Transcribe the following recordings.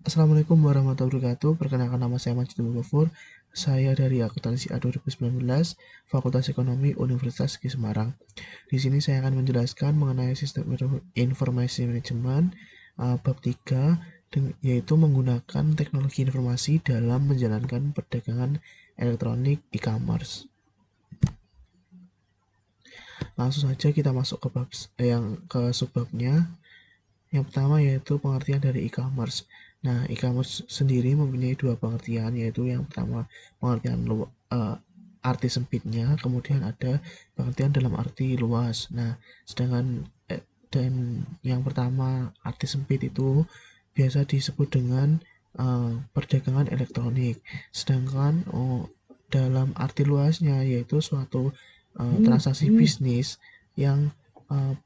Assalamualaikum warahmatullahi wabarakatuh. Perkenalkan nama saya Majid Ghafur. Saya dari Akuntansi A 2019, Fakultas Ekonomi Universitas Ki Semarang. Di sini saya akan menjelaskan mengenai sistem informasi manajemen bab 3 yaitu menggunakan teknologi informasi dalam menjalankan perdagangan elektronik e-commerce. Langsung saja kita masuk ke bab subbabnya. Yang pertama yaitu pengertian dari e-commerce. Nah, e-commerce sendiri mempunyai dua pengertian, yaitu yang pertama pengertian arti sempitnya, kemudian ada pengertian dalam arti luas. Nah, dan yang pertama arti sempit itu biasa disebut dengan perdagangan elektronik. Sedangkan dalam arti luasnya yaitu suatu transaksi bisnis yang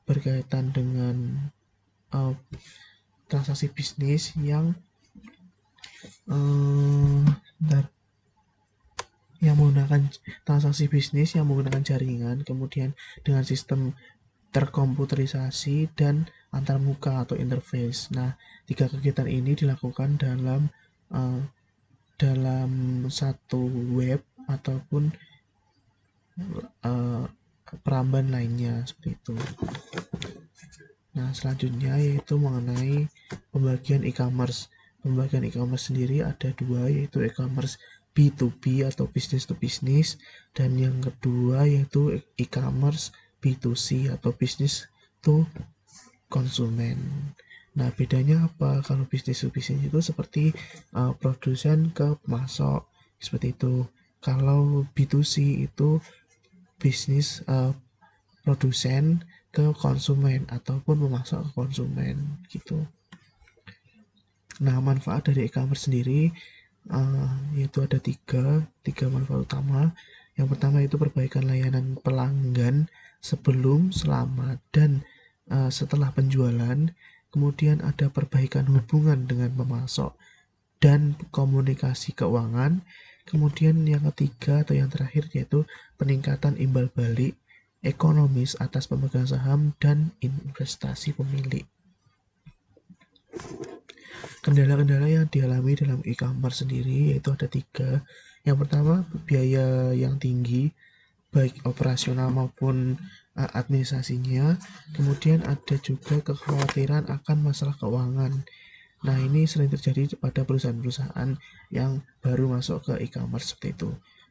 berkaitan dengan uh, transaksi bisnis yang menggunakan jaringan, kemudian dengan sistem terkomputerisasi dan antarmuka atau interface. Nah, tiga kegiatan ini dilakukan dalam satu web ataupun peramban lainnya seperti itu. Nah, selanjutnya yaitu mengenai pembagian e-commerce. Pembagian e-commerce sendiri ada dua, yaitu e-commerce B2B atau business to business, dan yang kedua yaitu e-commerce B2C atau business to konsumen. Nah, bedanya apa? Kalau business to business itu seperti produsen ke pemasok, seperti itu. Kalau B2C itu bisnis produsen ke konsumen ataupun memasok ke konsumen gitu. Nah, manfaat dari e-commerce sendiri yaitu ada tiga manfaat utama. Yang pertama itu perbaikan layanan pelanggan sebelum, selama, dan setelah penjualan. Kemudian ada perbaikan hubungan dengan pemasok dan komunikasi keuangan. Kemudian yang ketiga atau yang terakhir yaitu peningkatan imbal balik ekonomis atas pemegang saham dan investasi pemilik. Kendala-kendala yang dialami dalam e-commerce sendiri yaitu ada tiga. Yang pertama, biaya yang tinggi, baik operasional maupun administrasinya. Kemudian ada juga kekhawatiran akan masalah keuangan. Nah, ini sering terjadi pada perusahaan-perusahaan yang baru masuk ke e-commerce seperti itu.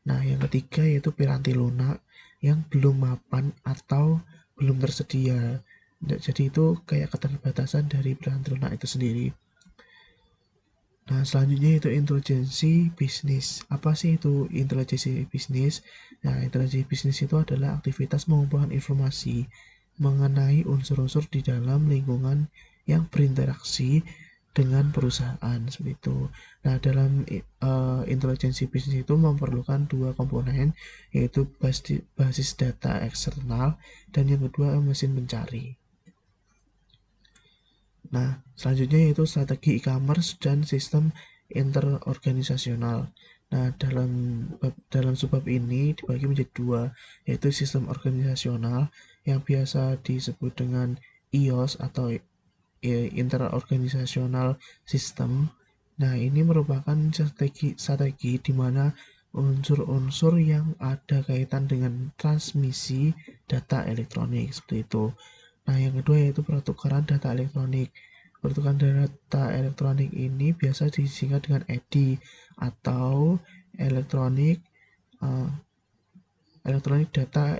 Nah, yang ketiga yaitu piranti lunak yang belum mapan atau belum tersedia. Jadi itu kayak keterbatasan dari piranti lunak itu sendiri. Nah, selanjutnya itu intelijensi bisnis. Apa sih itu intelijensi bisnis? Nah, intelijensi bisnis itu adalah aktivitas mengumpulkan informasi mengenai unsur-unsur di dalam lingkungan yang berinteraksi dengan perusahaan seperti itu. Nah, dalam intelijensi bisnis itu memerlukan dua komponen, yaitu basis data eksternal dan yang kedua mesin pencari. Nah, selanjutnya yaitu strategi e-commerce dan sistem interorganisasional. Nah, dalam subbab ini dibagi menjadi dua, yaitu sistem organisasional yang biasa disebut dengan IOS atau interorganisational system. Nah, ini merupakan strategi di mana unsur-unsur yang ada kaitan dengan transmisi data elektronik seperti itu. Nah, yang kedua yaitu pertukaran data elektronik. Pertukaran data elektronik ini biasa disingkat dengan EDI atau uh, electronic data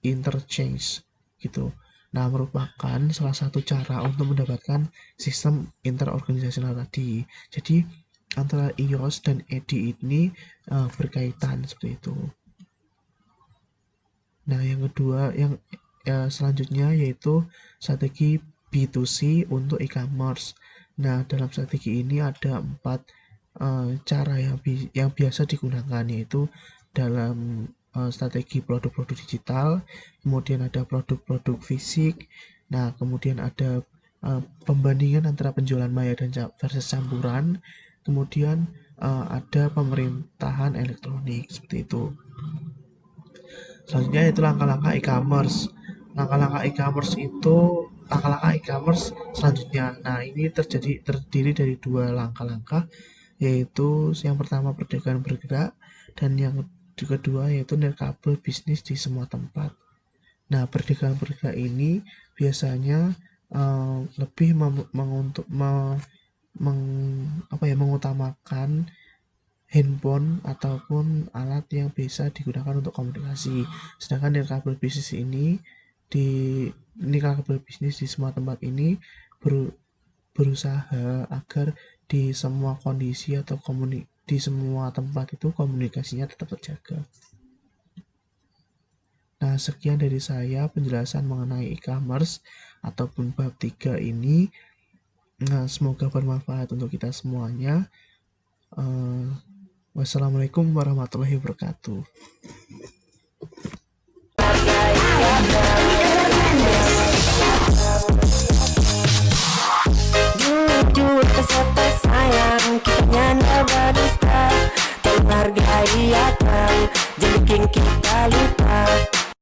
interchange gitu. Nah, merupakan salah satu cara untuk mendapatkan sistem interorganisasional tadi. Jadi antara IOS dan EDI ini berkaitan seperti itu. Nah, yang kedua selanjutnya yaitu strategi B2C untuk e-commerce. Nah, dalam strategi ini ada 4 cara yang biasa digunakan, yaitu dalam strategi produk-produk digital, kemudian ada produk-produk fisik. Nah, kemudian ada pembandingan antara penjualan maya dan versus campuran, kemudian ada pemerintahan elektronik seperti itu. Selanjutnya itu langkah-langkah e-commerce. Langkah-langkah e-commerce itu langkah-langkah e-commerce selanjutnya. Nah, ini terdiri dari dua langkah-langkah, yaitu yang pertama perdagangan bergerak dan yang kedua yaitu nirkabel bisnis di semua tempat. Nah, perdagangan bergerak ini biasanya lebih mengutamakan handphone ataupun alat yang bisa digunakan untuk komunikasi. Sedangkan nirkabel bisnis di semua tempat ini berusaha agar di semua kondisi atau di semua tempat itu komunikasinya tetap terjaga. Nah, sekian dari saya penjelasan mengenai e-commerce ataupun bab 3 ini. Nah, semoga bermanfaat untuk kita semuanya. Wassalamualaikum warahmatullahi wabarakatuh. Jujur kesata sayang, kita nggak berdusta, menghargai datang, jadi kita lupa.